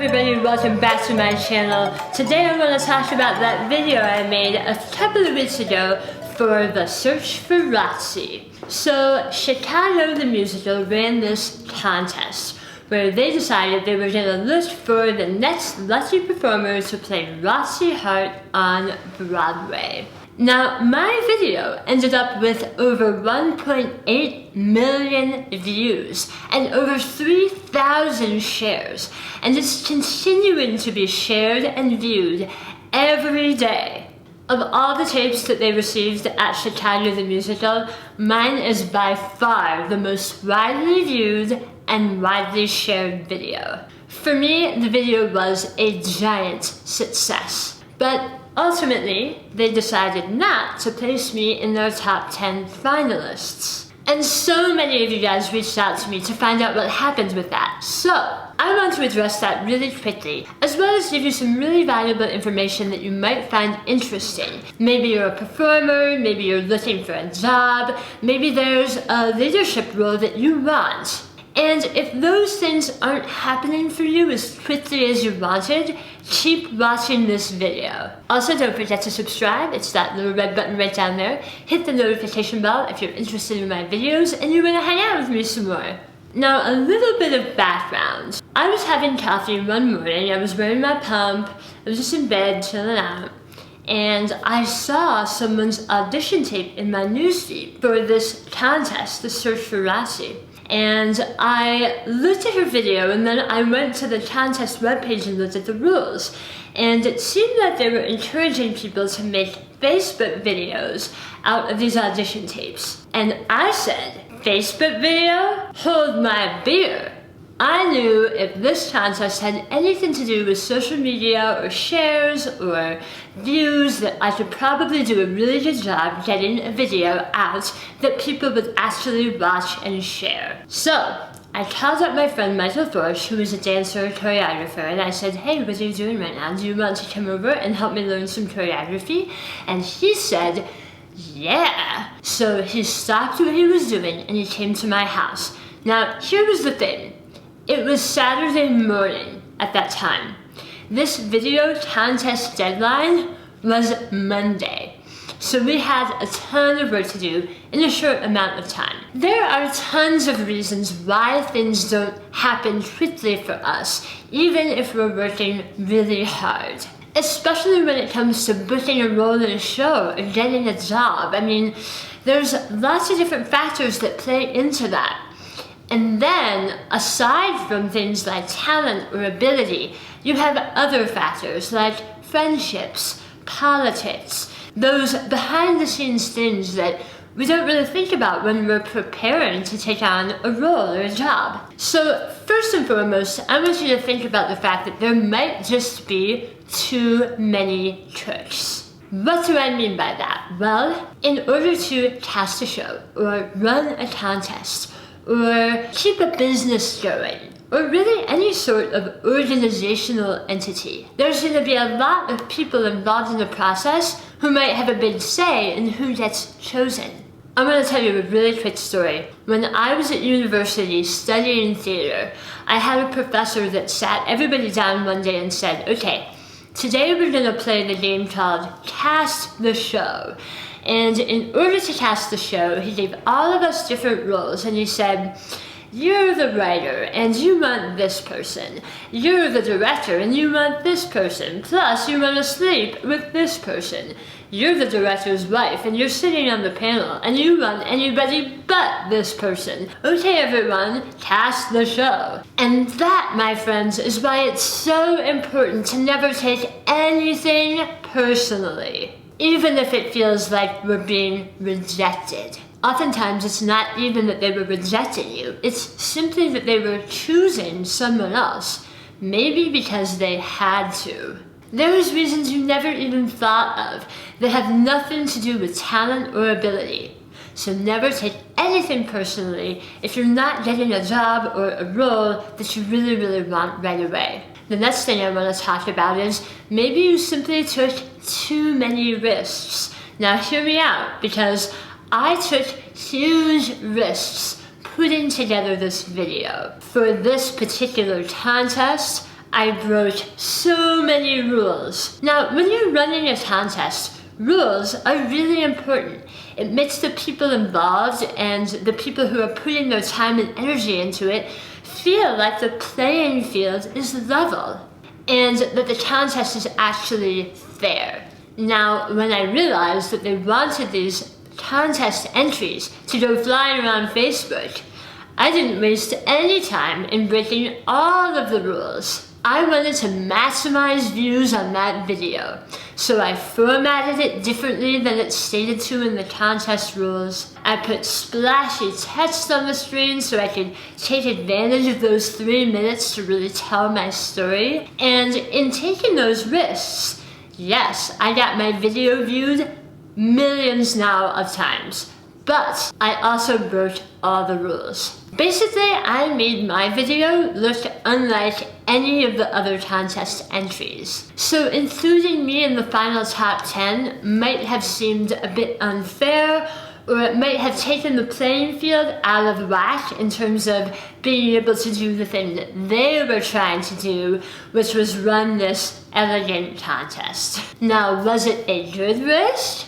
everybody, welcome back to my channel. Today I'm going to talk about that video I made a couple of weeks ago for the search for Roxie. So Chicago the Musical ran this contest where they decided they were going to look for the next lucky performer to play Roxie Hart on Broadway. Now, my video ended up with over 1.8 million views and over 3,000 shares, and it's continuing to be shared and viewed every day. Of all the tapes that they received at Chicago the Musical, mine is by far the most widely viewed and widely shared video. For me, the video was a giant success, but ultimately, they decided not to place me in their top 10 finalists. And so many of you guys reached out to me to find out what happened with that. So, I want to address that really quickly, as well as give you some really valuable information that you might find interesting. Maybe you're a performer, maybe you're looking for a job, maybe there's a leadership role that you want. And if those things aren't happening for you as quickly as you wanted, keep watching this video. Also, don't forget to subscribe. It's that little red button right down there. Hit the notification bell if you're interested in my videos and you want to hang out with me some more. Now, a little bit of background. I was having coffee one morning. I was wearing my pump. I was just in bed, chilling out. And I saw someone's audition tape in my newsfeed for this contest, the search for Roxie. And I looked at her video, and then I went to the contest webpage and looked at the rules. And it seemed that they were encouraging people to make Facebook videos out of these audition tapes. And I said, Facebook video? Hold my beer. I knew if this contest had anything to do with social media or shares or views that I could probably do a really good job getting a video out that people would actually watch and share. So I called up my friend Michael Thorsh, who is a dancer and choreographer, and I said, hey, what are you doing right now? Do you want to come over and help me learn some choreography? And he said, yeah. So he stopped what he was doing and he came to my house. Now, here was the thing. It was Saturday morning at that time. This video contest deadline was Monday. So we had a ton of work to do in a short amount of time. There are tons of reasons why things don't happen quickly for us, even if we're working really hard. Especially when it comes to booking a role in a show or getting a job. I mean, there's lots of different factors that play into that. And then, aside from things like talent or ability, you have other factors like friendships, politics, those behind-the-scenes things that we don't really think about when we're preparing to take on a role or a job. So, first and foremost, I want you to think about the fact that there might just be too many cooks. What do I mean by that? Well, in order to cast a show, or run a contest, or keep a business going, or really any sort of organizational entity, there's going to be a lot of people involved in the process who might have a big say in who gets chosen. I'm going to tell you a really quick story. When I was at university studying theater, I had a professor that sat everybody down one day and said, okay, today we're going to play the game called Cast the Show. And in order to cast the show, he gave all of us different roles, and he said, you're the writer, and you want this person. You're the director, and you want this person. Plus, you want to sleep with this person. You're the director's wife, and you're sitting on the panel, and you want anybody but this person. Okay, everyone, cast the show. And that, my friends, is why it's so important to never take anything personally, even if it feels like we're being rejected. Oftentimes, it's not even that they were rejecting you. It's simply that they were choosing someone else, maybe because they had to. There's reasons you never even thought of that have nothing to do with talent or ability. So never take anything personally if you're not getting a job or a role that you really, really want right away. The next thing I want to talk about is maybe you simply took too many risks. Now hear me out, because I took huge risks putting together this video. For this particular contest, I broke so many rules. Now, when you're running a contest, rules are really important. It makes the people involved and the people who are putting their time and energy into it feel like the playing field is level and that the contest is actually fair. Now, when I realized that they wanted these contest entries to go flying around Facebook, I didn't waste any time in breaking all of the rules. I wanted to maximize views on that video, so I formatted it differently than it's stated to in the contest rules. I put splashy text on the screen so I could take advantage of those 3 minutes to really tell my story. And in taking those risks, yes, I got my video viewed millions now of times, but I also broke all the rules. Basically, I made my video look unlike any of the other contest entries. So including me in the final top 10 might have seemed a bit unfair, or it might have taken the playing field out of whack in terms of being able to do the thing that they were trying to do, which was run this elegant contest. Now, was it a good risk?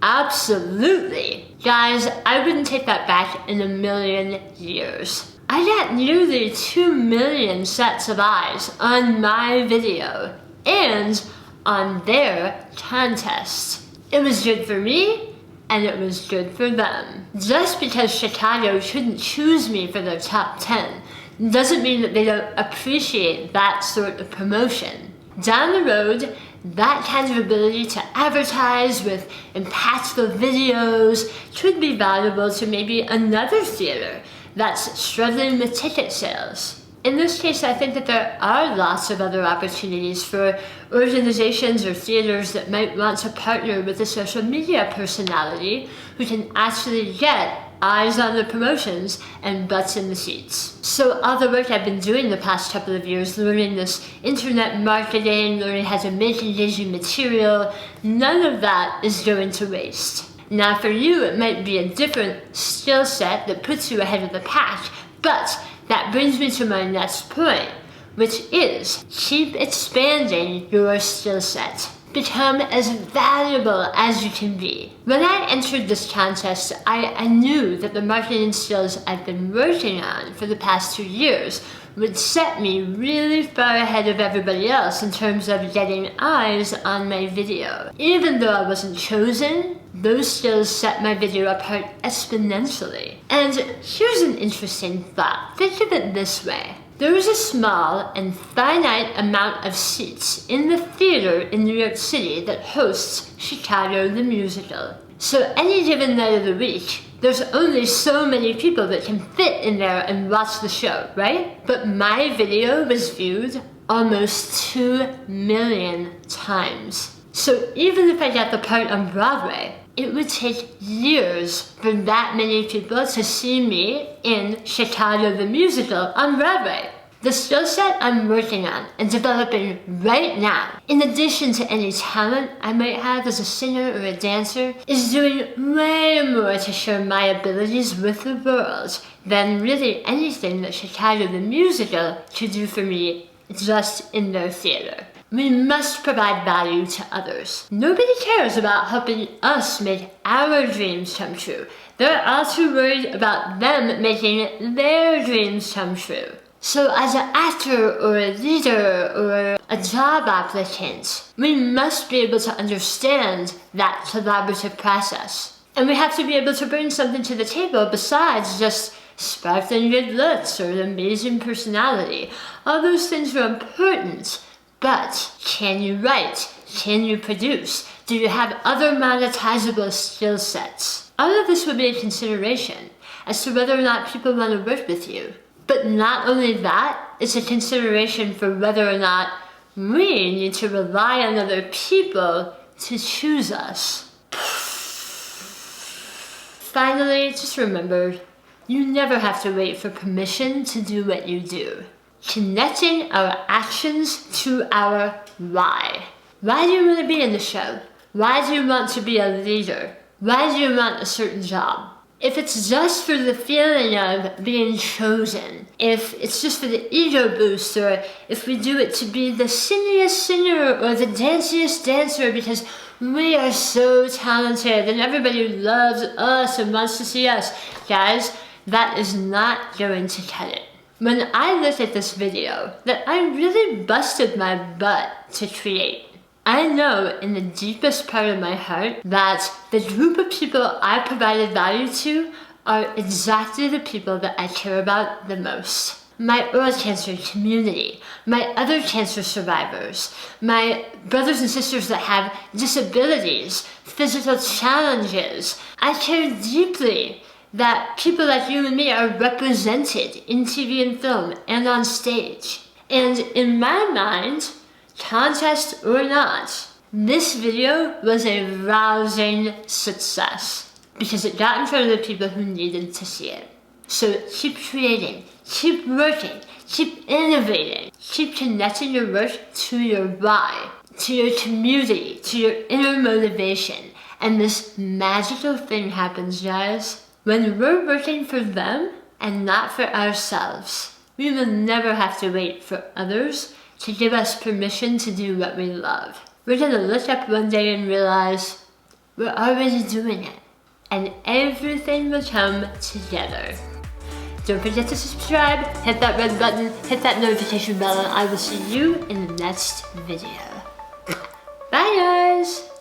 Absolutely. Guys, I wouldn't take that back in a million years. I got nearly 2 million sets of eyes on my video and on their contest. It was good for me and it was good for them. Just because Chicago couldn't choose me for their top 10 doesn't mean that they don't appreciate that sort of promotion. Down the road, that kind of ability to advertise with impactful videos could be valuable to maybe another theater that's struggling with ticket sales. In this case, I think that there are lots of other opportunities for organizations or theaters that might want to partner with a social media personality who can actually get eyes on the promotions and butts in the seats. So all the work I've been doing the past couple of years, learning this internet marketing, learning how to make engaging material, none of that is going to waste. Now for you, it might be a different skill set that puts you ahead of the pack, but that brings me to my next point, which is keep expanding your skill set. Become as valuable as you can be. When I entered this contest, I knew that the marketing skills I've been working on for the past 2 years would set me really far ahead of everybody else in terms of getting eyes on my video. Even though I wasn't chosen, those skills set my video apart exponentially. And here's an interesting thought. Think of it this way. There is a small and finite amount of seats in the theater in New York City that hosts Chicago the Musical. So any given night of the week, there's only so many people that can fit in there and watch the show, right? But my video was viewed almost 2 million times. So even if I got the part on Broadway, it would take years for that many people to see me in Chicago the Musical on Broadway. The skill set I'm working on and developing right now, in addition to any talent I might have as a singer or a dancer, is doing way more to share my abilities with the world than really anything that Chicago the Musical could do for me just in their theater. We must provide value to others. Nobody cares about helping us make our dreams come true. They're all too worried about them making their dreams come true. So as an actor or a leader or a job applicant, we must be able to understand that collaborative process. And we have to be able to bring something to the table besides just sparkling good looks or an amazing personality. All those things are important. But can you write? Can you produce? Do you have other monetizable skill sets? All of this would be a consideration as to whether or not people want to work with you. But not only that, it's a consideration for whether or not we need to rely on other people to choose us. Finally, just remember, you never have to wait for permission to do what you do. Connecting our actions to our why. Why do you want to be in the show? Why do you want to be a leader? Why do you want a certain job? If it's just for the feeling of being chosen, if it's just for the ego boost, or if we do it to be the singingest singer or the danciest dancer because we are so talented and everybody loves us and wants to see us, guys, that is not going to cut it. When I look at this video that I really busted my butt to create, I know in the deepest part of my heart that the group of people I provided value to are exactly the people that I care about the most. My oral cancer community, my other cancer survivors, my brothers and sisters that have disabilities, physical challenges. I care deeply that people like you and me are represented in TV and film and on stage. And in my mind, contest or not, this video was a rousing success because it got in front of the people who needed to see it. So keep creating, keep working, keep innovating, keep connecting your work to your why, to your community, to your inner motivation. And this magical thing happens, guys. When we're working for them and not for ourselves, we will never have to wait for others to give us permission to do what we love. We're gonna look up one day and realize we're already doing it, and everything will come together. Don't forget to subscribe, hit that red button, hit that notification bell, and I will see you in the next video. Bye guys!